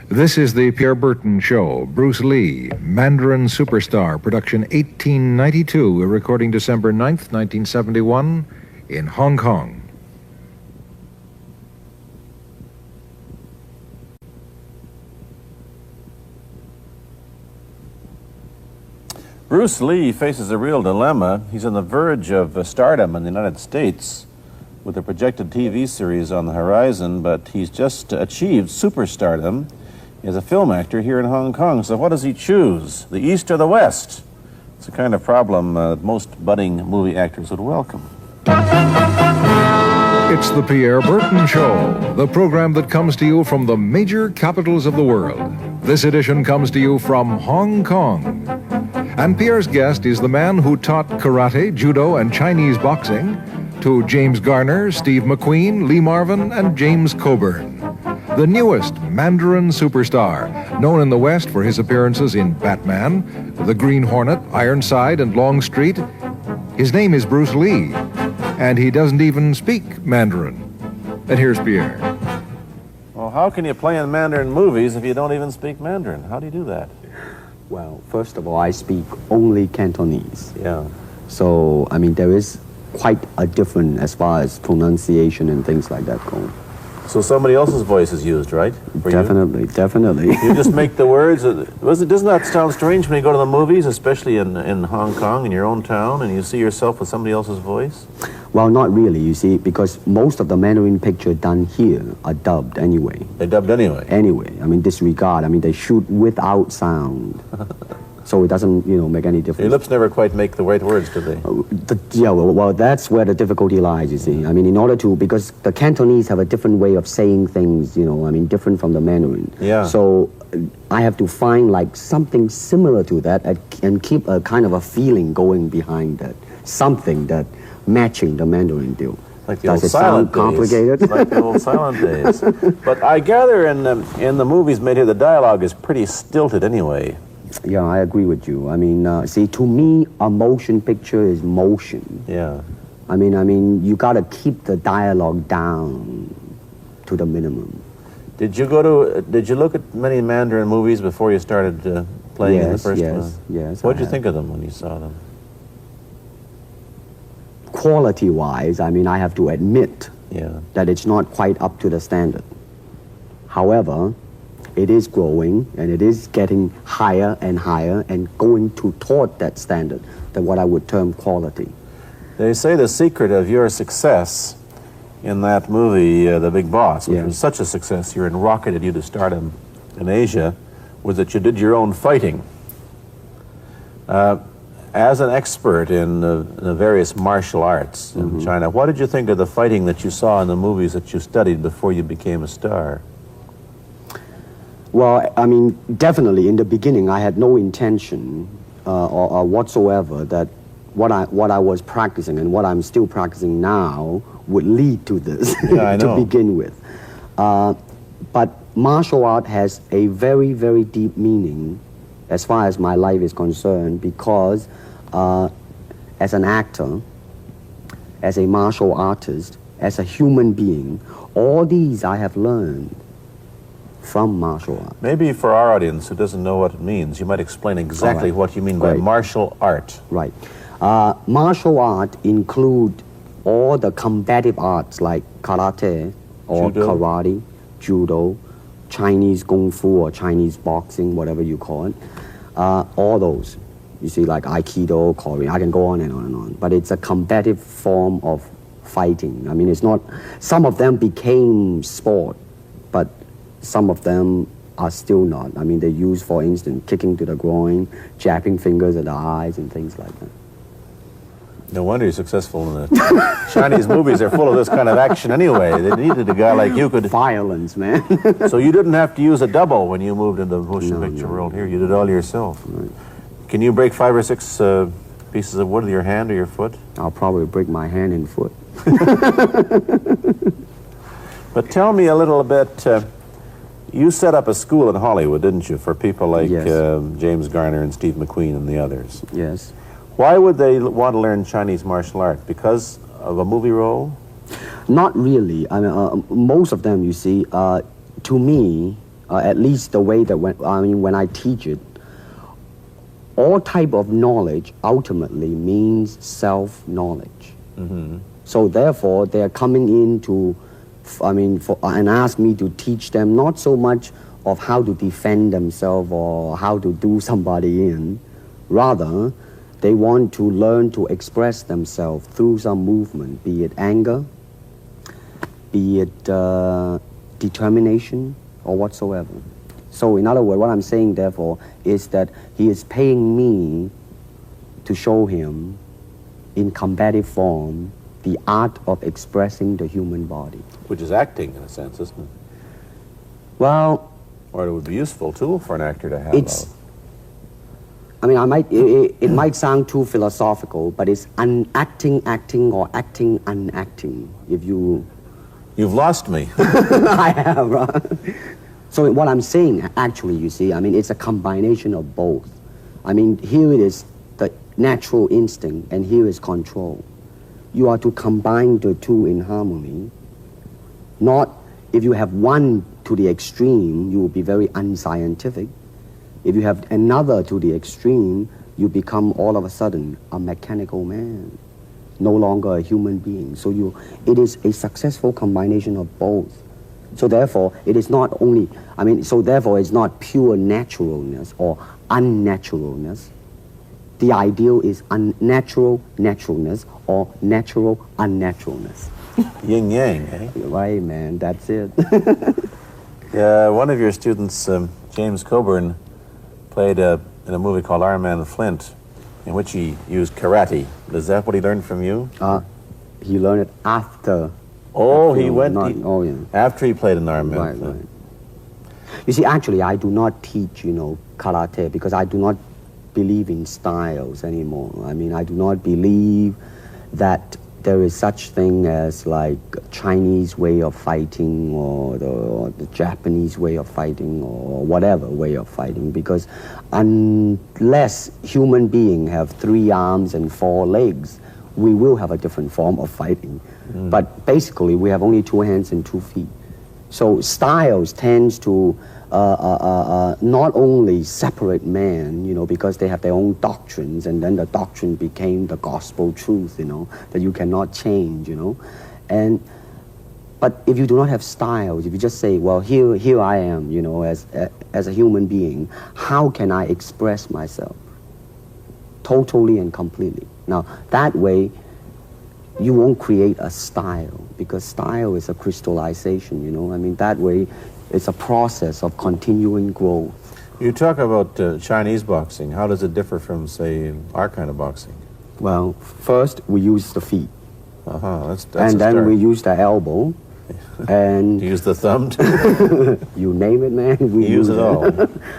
This is the Pierre Berton Show. Bruce Lee, Mandarin Superstar, production 1892, recording December 9th, 1971, in Hong Kong. Bruce Lee faces a real dilemma. He's on the verge of stardom in the United States with a projected TV series on the horizon, but he's just achieved superstardom as a film actor here in Hong Kong. So what does he choose, the East or the West? It's a kind of problem most budding movie actors would welcome. It's the Pierre Berton Show, the program that comes to you from the major capitals of the world. This edition comes to you from Hong Kong. And Pierre's guest is the man who taught karate, judo, and Chinese boxing to James Garner, Steve McQueen, Lee Marvin, and James Coburn. The newest Mandarin superstar, known in the West for his appearances in Batman, The Green Hornet, Ironside, and Longstreet. His name is Bruce Lee, and he doesn't even speak Mandarin. And here's Pierre. Well, how can you play in Mandarin movies if you don't even speak Mandarin? How do you do that? Well, first of all, I speak only Cantonese. Yeah. So, I mean, there is quite a difference as far as pronunciation and things like that go. So somebody else's voice is used, right? For Definitely, definitely. You just make the words. Doesn't that sound strange when you go to the movies, especially in Hong Kong, in your own town, and you see yourself with somebody else's voice? Well, not really, you see, because most of the Mandarin pictures done here are dubbed anyway. They're dubbed anyway? Anyway, I mean, disregard. I mean, they shoot without sound. So it doesn't, make any difference. Your lips never quite make the right words, do they? Well, that's where the difficulty lies, you see. I mean, in order to, because the Cantonese have a different way of saying things, different from the Mandarin. Yeah. So I have to find like something similar to that and keep a kind of a feeling going behind that. Something that matching the Mandarin deal. Like the old silent days. Complicated? Like the old silent days. But I gather in the movies made here, the dialogue is pretty stilted anyway. Yeah, I agree with you. I mean, see, to me, a motion picture is motion. Yeah. I mean, you got to keep the dialogue down to the minimum. Did you look at many Mandarin movies before you started playing in the first one? Yes. What did you think of them when you saw them? Quality-wise, I mean, I have to admit that it's not quite up to the standard. However, it is growing, and it is getting higher and higher and going toward that standard, that what I would term quality. They say the secret of your success in that movie, The Big Boss, which was such a success, you rocketed you to stardom in Asia, was that you did your own fighting. As an expert in the various martial arts in China, what did you think of the fighting that you saw in the movies that you studied before you became a star? Well, I mean, definitely in the beginning, I had no intention or whatsoever that what I was practicing and what I'm still practicing now would lead to this to begin with. But martial art has a very, very deep meaning as far as my life is concerned, because as an actor, as a martial artist, as a human being, all these I have learned from martial art. Maybe for our audience who doesn't know what it means, you might explain exactly what you mean by martial art. Right. Martial art include all the combative arts like karate or karate, judo, Chinese kung fu or Chinese boxing, whatever you call it. All those. You see, like Aikido, Korean, I can go on and on and on. But it's a combative form of fighting. I mean, it's not, some of them became sport, but some of them are still not. I mean, they use, for instance, kicking to the groin, jabbing fingers at the eyes, and things like that. No wonder you're successful in the Chinese movies. They're full of this kind of action anyway. They needed a guy like you could... Violence, man. So you didn't have to use a double when you moved into the motion picture world here. You did it all yourself. Right. Can you break 5 or 6 pieces of wood with your hand or your foot? I'll probably break my hand and foot. But tell me a little bit... you set up a school in Hollywood, didn't you, for people like James Garner and Steve McQueen and the others? Yes. Why would they want to learn Chinese martial art? Because of a movie role? Not really. I mean, most of them, you see, to me, at least the way that when I teach it, all type of knowledge ultimately means self-knowledge. So therefore, they are coming in to, and ask me to teach them not so much of how to defend themselves or how to do somebody in. Rather, they want to learn to express themselves through some movement, be it anger, be it determination, or whatsoever. So in other words, what I'm saying, therefore, is that he is paying me to show him in combative form the art of expressing the human body. Which is acting, in a sense, isn't it? Well, Or it would be useful tool for an actor to have. it's, it might sound too philosophical, but it's acting or acting unacting, if you... You've lost me. I have, right? So what I'm saying, actually, you see, it's a combination of both. Here it is the natural instinct, and here is control. You are to combine the two in harmony. Not, if you have one to the extreme, you will be very unscientific. If you have another to the extreme, you become all of a sudden a mechanical man, no longer a human being. So it is a successful combination of both. So therefore, it is not only, so therefore it's not pure naturalness or unnaturalness. The ideal is unnatural naturalness or natural unnaturalness. Yin yang, eh? Right, man, that's it. One of your students, James Coburn, played in a movie called Iron Man Flint, in which he used karate. Is that what he learned from you? He learned it after. Oh, after, he went yeah. after he played in Iron Man Right, Flint. right. You see, actually, I do not teach, karate because I do not believe in styles anymore. I do not believe that there is such thing as like Chinese way of fighting or the Japanese way of fighting or whatever way of fighting, because unless human beings have 3 arms and 4 legs, we will have a different form of fighting. But basically, we have only 2 hands and 2 feet. So styles tends to not only separate man, because they have their own doctrines, and then the doctrine became the gospel truth, that you cannot change, But if you do not have styles, if you just say, well, here I am, as a human being, how can I express myself totally and completely? Now, that way, you won't create a style, because style is a crystallization, that way, it's a process of continuing growth. You talk about Chinese boxing. How does it differ from, say, our kind of boxing? Well, first, we use the feet. That's and then we use the elbow. And you use the thumb, too? You name it, man. We use it all.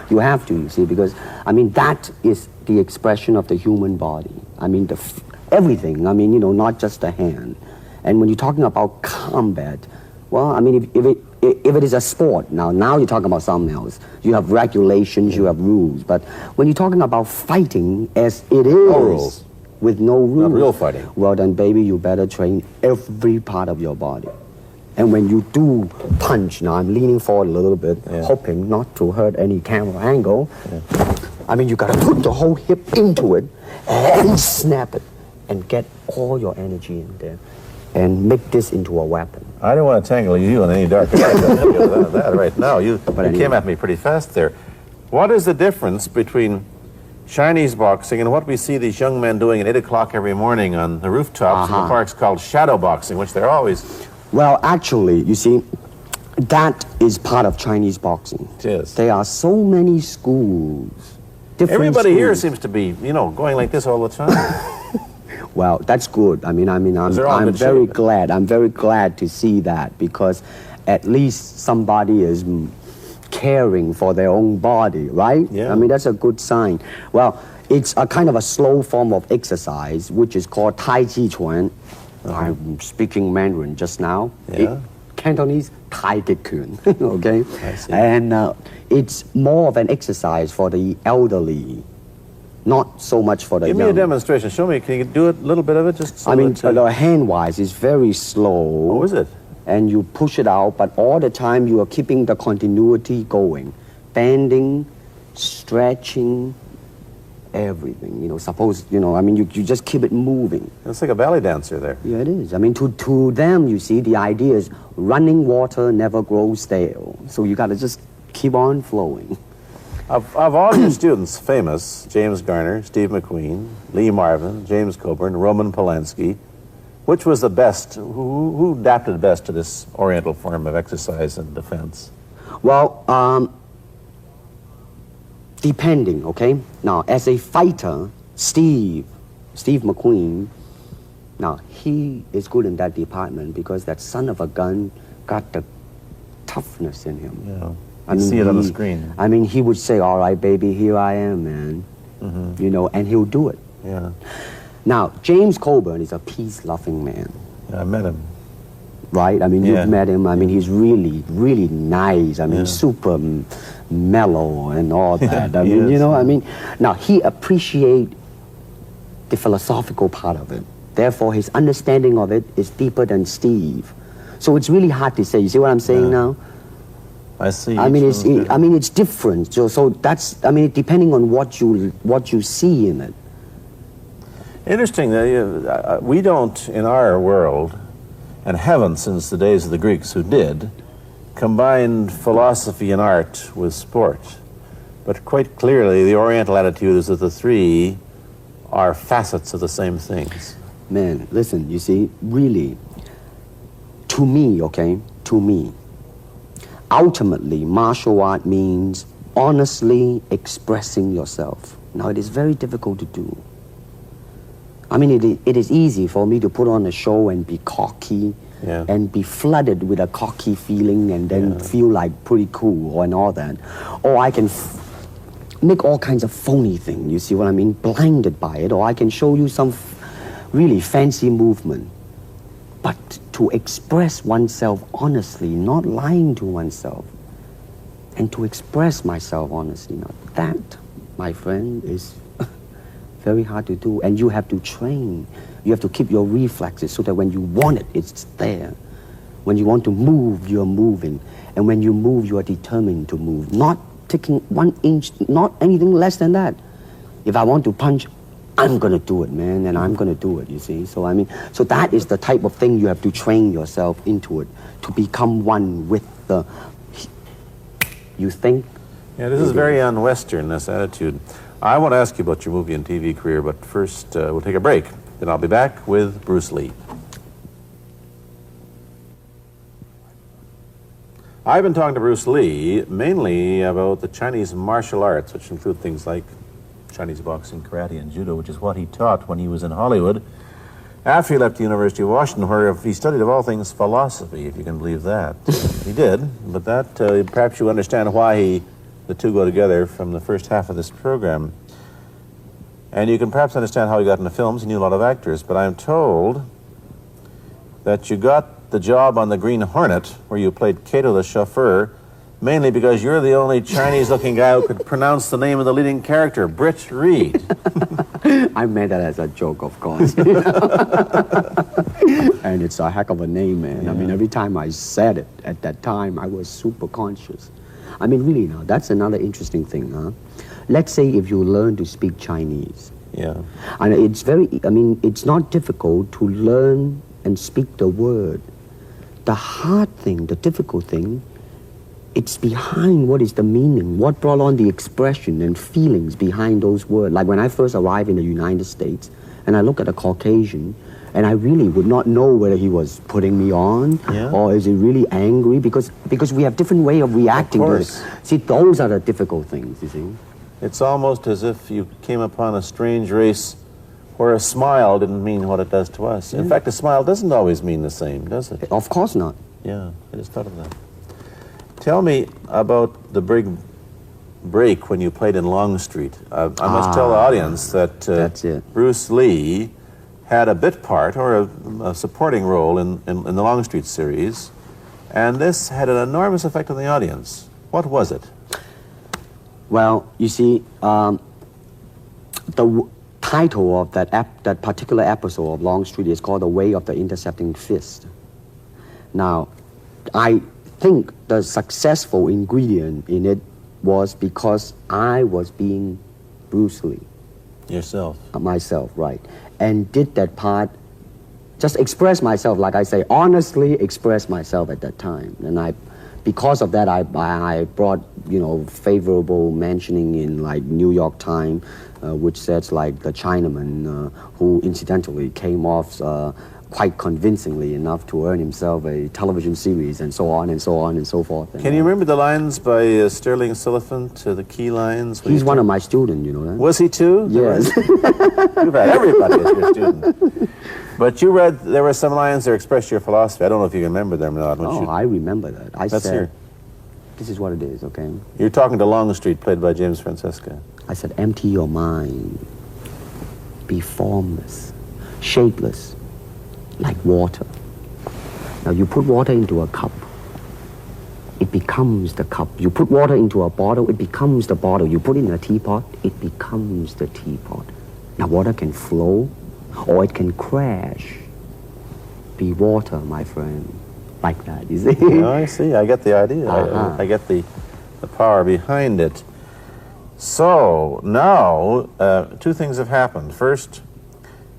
You have to, you see, because, that is the expression of the human body. Everything, not just the hand. And when you're talking about combat, well, if it is a sport, now you're talking about something else. You have regulations, you have rules. But when you're talking about fighting as it is, no rules. With no rules. Not real fighting. Well, then, baby, you better train every part of your body. And when you do punch, now I'm leaning forward a little bit, hoping not to hurt any camera angle. You gotta put the whole hip into it and snap it and get all your energy in there and make this into a weapon. I don't want to tangle you in any dark that right now. You came at me pretty fast there. What is the difference between Chinese boxing and what we see these young men doing at 8 o'clock every morning on the rooftops in the parks called shadow boxing, which they're always... Well, actually, you see, that is part of Chinese boxing. It is. There are so many schools. Everybody here seems to be, going like this all the time. Well, that's good. I'm very glad. I'm very glad to see that, because at least somebody is caring for their own body, right? Yeah. That's a good sign. Well, it's a kind of a slow form of exercise, which is called Tai Chi Chuan. I'm speaking Mandarin just now. Yeah. Cantonese, Tai Chi Chuan, okay? I see. And it's more of an exercise for the elderly, not so much for the young. Give me a demonstration. Show me. Can you do a little bit of it? Just so the hand-wise is very slow. Oh, is it? and you push it out, but all the time you are keeping the continuity going, bending, stretching, everything. Suppose, I mean, you just keep it moving. It's like a ballet dancer there. Yeah, it is. I mean, to them, you see, the idea is running water never grows stale. So you got to just keep on flowing. Of all your students, famous, James Garner, Steve McQueen, Lee Marvin, James Coburn, Roman Polanski, which was the best? Who adapted best to this Oriental form of exercise and defense? Well, depending, okay? Now, as a fighter, Steve McQueen, now, he is good in that department because that son of a gun got the toughness in him. Yeah. You see it on the screen. I mean, he would say, all right, baby, here I am, man. And he'll do it. Yeah. Now, James Coburn is a peace-loving man. Yeah, I met him. Right? I mean, you've met him. I mean, he's really, really nice. I mean, super mellow and all that. I mean, I mean, now, he appreciates the philosophical part of it. Therefore, his understanding of it is deeper than Steve. So it's really hard to say. You see what I'm saying now? I see. I mean, it's different. So that's, I mean, depending on what you see in it. Interesting that we don't, in our world, and haven't since the days of the Greeks who did, combine philosophy and art with sport. But quite clearly, the Oriental attitude is that the three are facets of the same things. Man, listen, you see, really, to me, ultimately, martial art means honestly expressing yourself. Now, it is very difficult to do. I mean, it is easy for me to put on a show and be cocky and be flooded with a cocky feeling and then feel like pretty cool and all that. Or I can make all kinds of phony things, you see what I mean? Blinded by it. Or I can show you some really fancy movement. But to express oneself honestly, not lying to oneself, and to express myself honestly, now that, my friend, is very hard to do. And you have to train. You have to keep your reflexes so that when you want it, it's there. When you want to move, you're moving. And when you move, you are determined to move. Not taking 1 inch, not anything less than that. If I want to punch, I'm going to do it, man, and I'm going to do it, you see. So, I mean, so that is the type of thing you have to train yourself into it, to become one with the, you think? Yeah, this is very un-Western, this attitude. I want to ask you about your movie and TV career, but first we'll take a break. Then I'll be back with Bruce Lee. I've been talking to Bruce Lee mainly about the Chinese martial arts, which include things like Chinese boxing, karate, and judo, which is what he taught when he was in Hollywood. After he left the University of Washington, where he studied, of all things, philosophy, if you can believe that. He did, but that, perhaps you understand why the two go together from the first half of this program. And you can perhaps understand how he got into films. He knew a lot of actors, but I'm told that you got the job on the Green Hornet, where you played Kato the chauffeur, mainly because you're the only Chinese-looking guy who could pronounce the name of the leading character, Britt Reed. I meant that as a joke, of course. And it's a heck of a name, man. I mean, every time I said it at that time, I was super conscious. I mean, really now, that's another interesting thing, huh? Let's say if you learn to speak Chinese. Yeah. And it's it's not difficult to learn and speak the word. The hard thing, the difficult thing, it's behind what is the meaning, what brought on the expression and feelings behind those words. Like when I first arrived in the United States, and I look at a Caucasian, and I really would not know whether he was putting me on or is he really angry, because we have different way of reacting to it. See, those are the difficult things, you see. It's almost as if you came upon a strange race where a smile didn't mean what it does to us. In fact, a smile doesn't always mean the same, does it? Of course not. Yeah, I just thought of that. Tell me about the big break when you played in Longstreet. I must tell the audience that Bruce Lee had a bit part or a supporting role in the Longstreet series, and this had an enormous effect on the audience. What was it? Well, you see, the title of that particular episode of Longstreet is called The Way of the Intercepting Fist. Now, I think the successful ingredient in it was because I was being Bruce Lee. Yourself. Myself, right. And did that part, just express myself, like I say, honestly express myself at that time. And because of that, I brought, favorable mentioning in like New York Times, which says like the Chinaman, who incidentally came off quite convincingly enough to earn himself a television series, and so on and so on and so forth. Can you remember the lines by Sterling Siliphant, the key lines? He's one of my students, you know that? Was he too? Yes. You've had everybody as your student. But you read, there were some lines that express your philosophy. I don't know if you remember them or not. I remember that. Let's hear. This is what it is, okay? You're talking to Longstreet, played by James Francesca. I said, empty your mind. Be formless, shapeless, like water. Now you put water into a cup, it becomes the cup. You put water into a bottle, it becomes the bottle. You put it in a teapot, it becomes the teapot. Now water can flow or it can crash. Be water, my friend. Like that, you see? No, I see. I get the idea. Uh-huh. I get the power behind it. So now, two things have happened. First,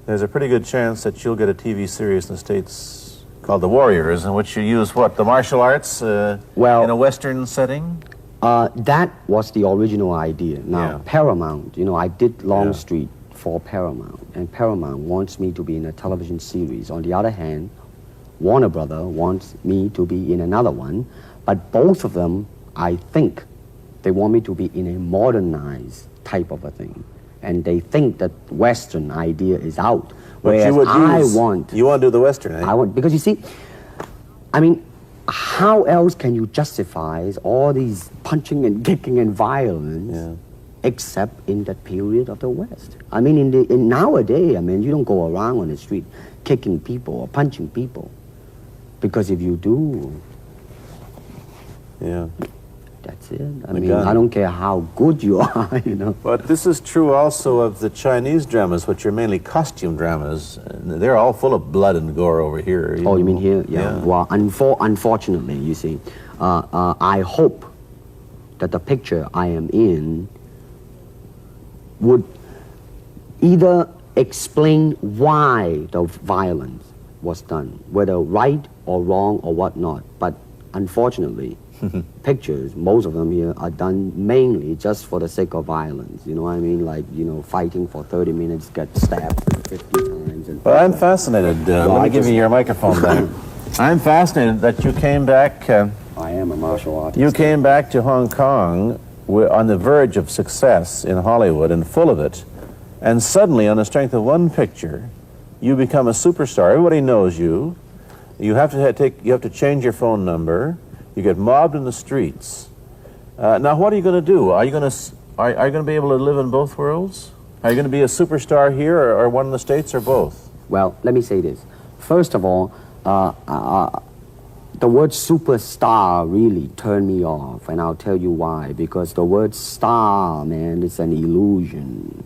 there's a pretty good chance that you'll get a TV series in the States called The Warriors, in which you use what, the martial arts in a Western setting? That was the original idea. Now, Yeah. Paramount, I did Longstreet for Paramount, and Paramount wants me to be in a television series. On the other hand, Warner Brother wants me to be in another one, but both of them, I think, they want me to be in a modernized type of a thing. And they think that Western idea is out. But Whereas you would you want to do the Western, eh? I want, because you see, I mean, how else can you justify all these punching and kicking and violence except in that period of the West? I mean, in nowadays, I mean, you don't go around on the street kicking people or punching people. Because if you do, that's it. I mean, I don't care how good you are, But this is true also of the Chinese dramas, which are mainly costume dramas. They're all full of blood and gore over here. You mean here? Yeah. Well, unfortunately, you see, I hope that the picture I am in would either explain why the violence was done, whether right or wrong or whatnot. But unfortunately, pictures, most of them here, are done mainly just for the sake of violence. You know what I mean? Like, fighting for 30 minutes, get stabbed 50 times. Well, I'm fascinated. Let me give you your microphone back. I'm fascinated that you came back. I am a martial artist. You came back to Hong Kong on the verge of success in Hollywood and full of it. And suddenly, on the strength of one picture, you become a superstar. Everybody knows you. You have to change your phone number. You get mobbed in the streets. Now, what are you going to do? Are you going to be able to live in both worlds? Are you going to be a superstar here, or one in the States, or both? Well, let me say this. First of all, the word superstar really turned me off, and I'll tell you why. Because the word star, man, is an illusion.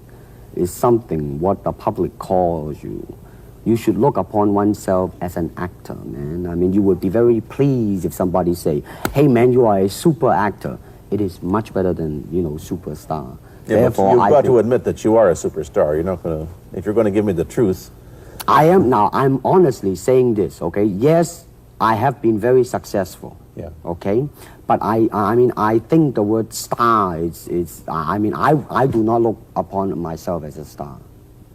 It's something what the public calls you. You should look upon oneself as an actor, man. I mean, you would be very pleased if somebody say, hey, man, you are a super actor. It is much better than, superstar. Yeah, therefore, you've got to admit that you are a superstar. You're not going to, if you're going to give me the truth. I'm honestly saying this, okay? Yes, I have been very successful. Yeah. Okay? But I think the word star I do not look upon myself as a star.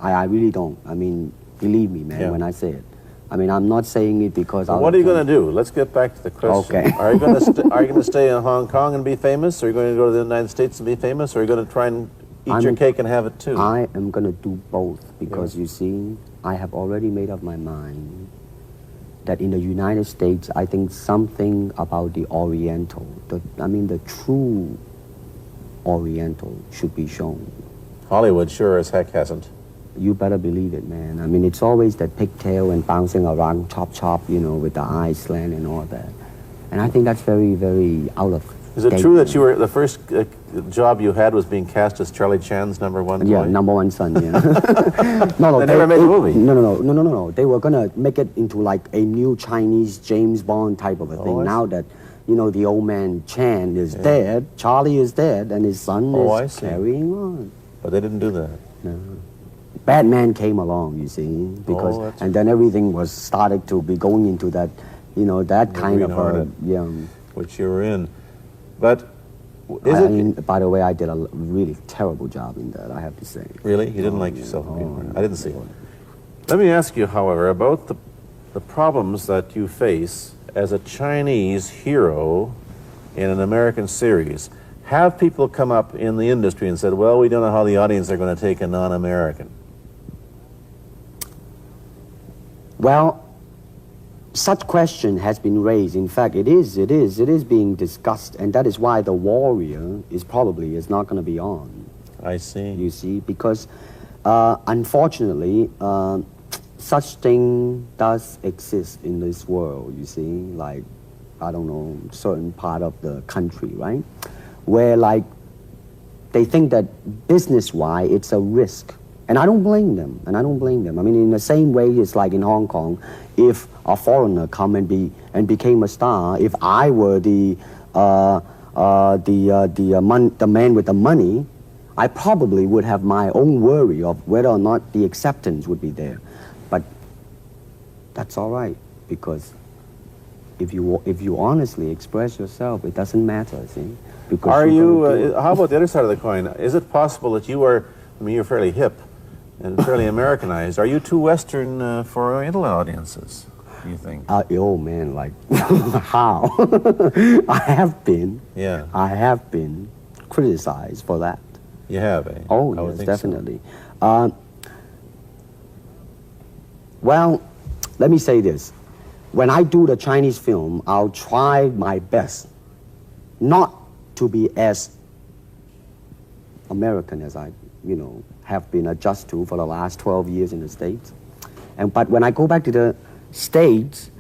I really don't. I mean, believe me, man, when I say it. I mean, I'm not saying it because I... What are you going to do? Let's get back to the question. Okay. Are you going to stay in Hong Kong and be famous? Or are you going to go to the United States and be famous? Or are you going to try and eat your cake and have it too? I am going to do both because, you see, I have already made up my mind that in the United States, I think something about the Oriental, the true Oriental should be shown. Hollywood sure as heck hasn't. You better believe it, man. I mean, it's always that pigtail and bouncing around, chop, with the eyes slant and all that. And I think that's very, very out of Is it true that you were the first job you had was being cast as Charlie Chan's number one boy? Yeah, number one son, yeah. No, They never made the movie. No. They were gonna make it into like a new Chinese James Bond type of a thing. I Now that, you know, the old man Chan is dead, Charlie is dead, and his son is carrying on. But they didn't do that. No. Batman came along, you see, because that's and then everything was started to be going into that, you know, that kind Green of Hornet. Which you were in. But I mean, by the way, I did a really terrible job in that, I have to say. Really? You didn't like yourself in Green Hornet? I didn't see it. Let me ask you, however, about the problems that you face as a Chinese hero in an American series. Have people come up in the industry and said, well, we don't know how the audience are going to take a non-American? Well, such question has been raised. In fact, it is being discussed, and that is why The Warrior is not going to be on. I see. You see, because unfortunately, such thing does exist in this world. You see, like, I don't know, certain part of the country, right, where like they think that business-wise it's a risk. And I don't blame them, I mean, in the same way, it's like in Hong Kong, if a foreigner come and became a star, if I were the man with the money, I probably would have my own worry of whether or not the acceptance would be there. But that's all right, because if you honestly express yourself, it doesn't matter, see? Because are you, how about the other side of the coin? Is it possible that you are, I mean, you're fairly hip and fairly Americanized. Are you too Western for Oriental audiences, do you think? Oh man, like, how? I have been criticized for that. You have, eh? Oh, yes, definitely. So. Well, let me say this. When I do the Chinese film, I'll try my best not to be as American as I, you know, have been adjusted to for the last 12 years in the States. But when I go back to the States,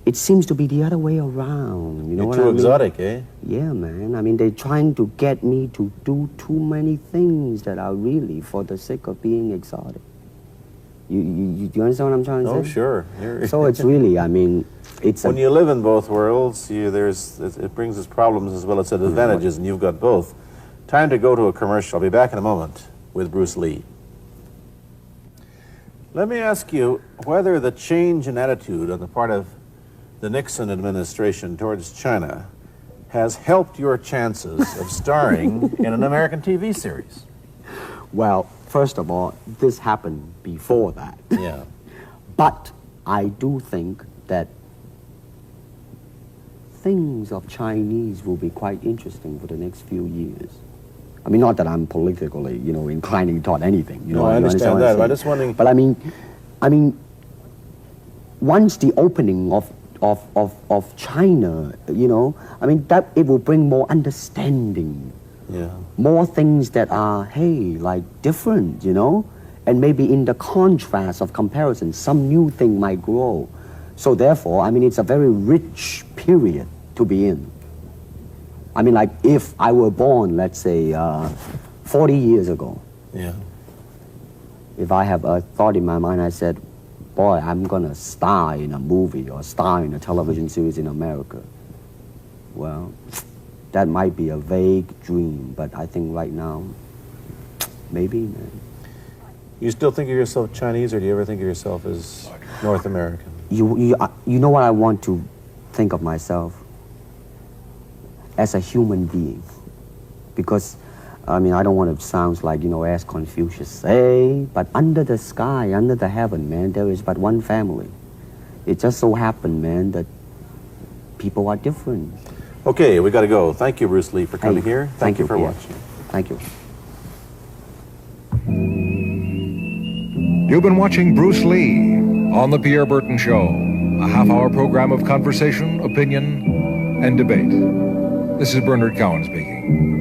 it seems to be the other way around. You know what I mean? You're too exotic, eh? Yeah, man. I mean, they're trying to get me to do too many things that are really for the sake of being exotic. You understand what I'm trying to say? Oh, sure. So it's really, I mean, it's when you live in both worlds, it brings its problems as well as its advantages, and you've got both. Time to go to a commercial. I'll be back in a moment with Bruce Lee. Let me ask you whether the change in attitude on the part of the Nixon administration towards China has helped your chances of starring in an American TV series. Well, first of all, this happened before that. Yeah. But I do think that things of Chinese will be quite interesting for the next few years. I mean, not that I'm politically, you know, inclining toward anything. You know, I understand that. I'm just wondering. But I mean, once the opening of China, you know, I mean, that it will bring more understanding. Yeah. More things that are, hey, like different, you know? And maybe in the contrast of comparison, some new thing might grow. So therefore, I mean, it's a very rich period to be in. I mean, like, if I were born, let's say, 40 years ago. Yeah. If I have a thought in my mind, I said, boy, I'm gonna star in a movie or star in a television series in America. Well, that might be a vague dream, but I think right now, maybe, man. You still think of yourself Chinese, or do you ever think of yourself as North American? You know what I want to think of myself? As a human being. Because, I mean, I don't want to sound like, you know, as Confucius say, but under the sky, under the heaven, man, there is but one family. It just so happened, man, that people are different. Okay, we got to go. Thank you, Bruce Lee, for coming here. Thank you for Pierre. watching. Thank you. You've been watching Bruce Lee on The Pierre Burton Show, a half-hour program of conversation, opinion, and debate. This is Bernard Cowan speaking.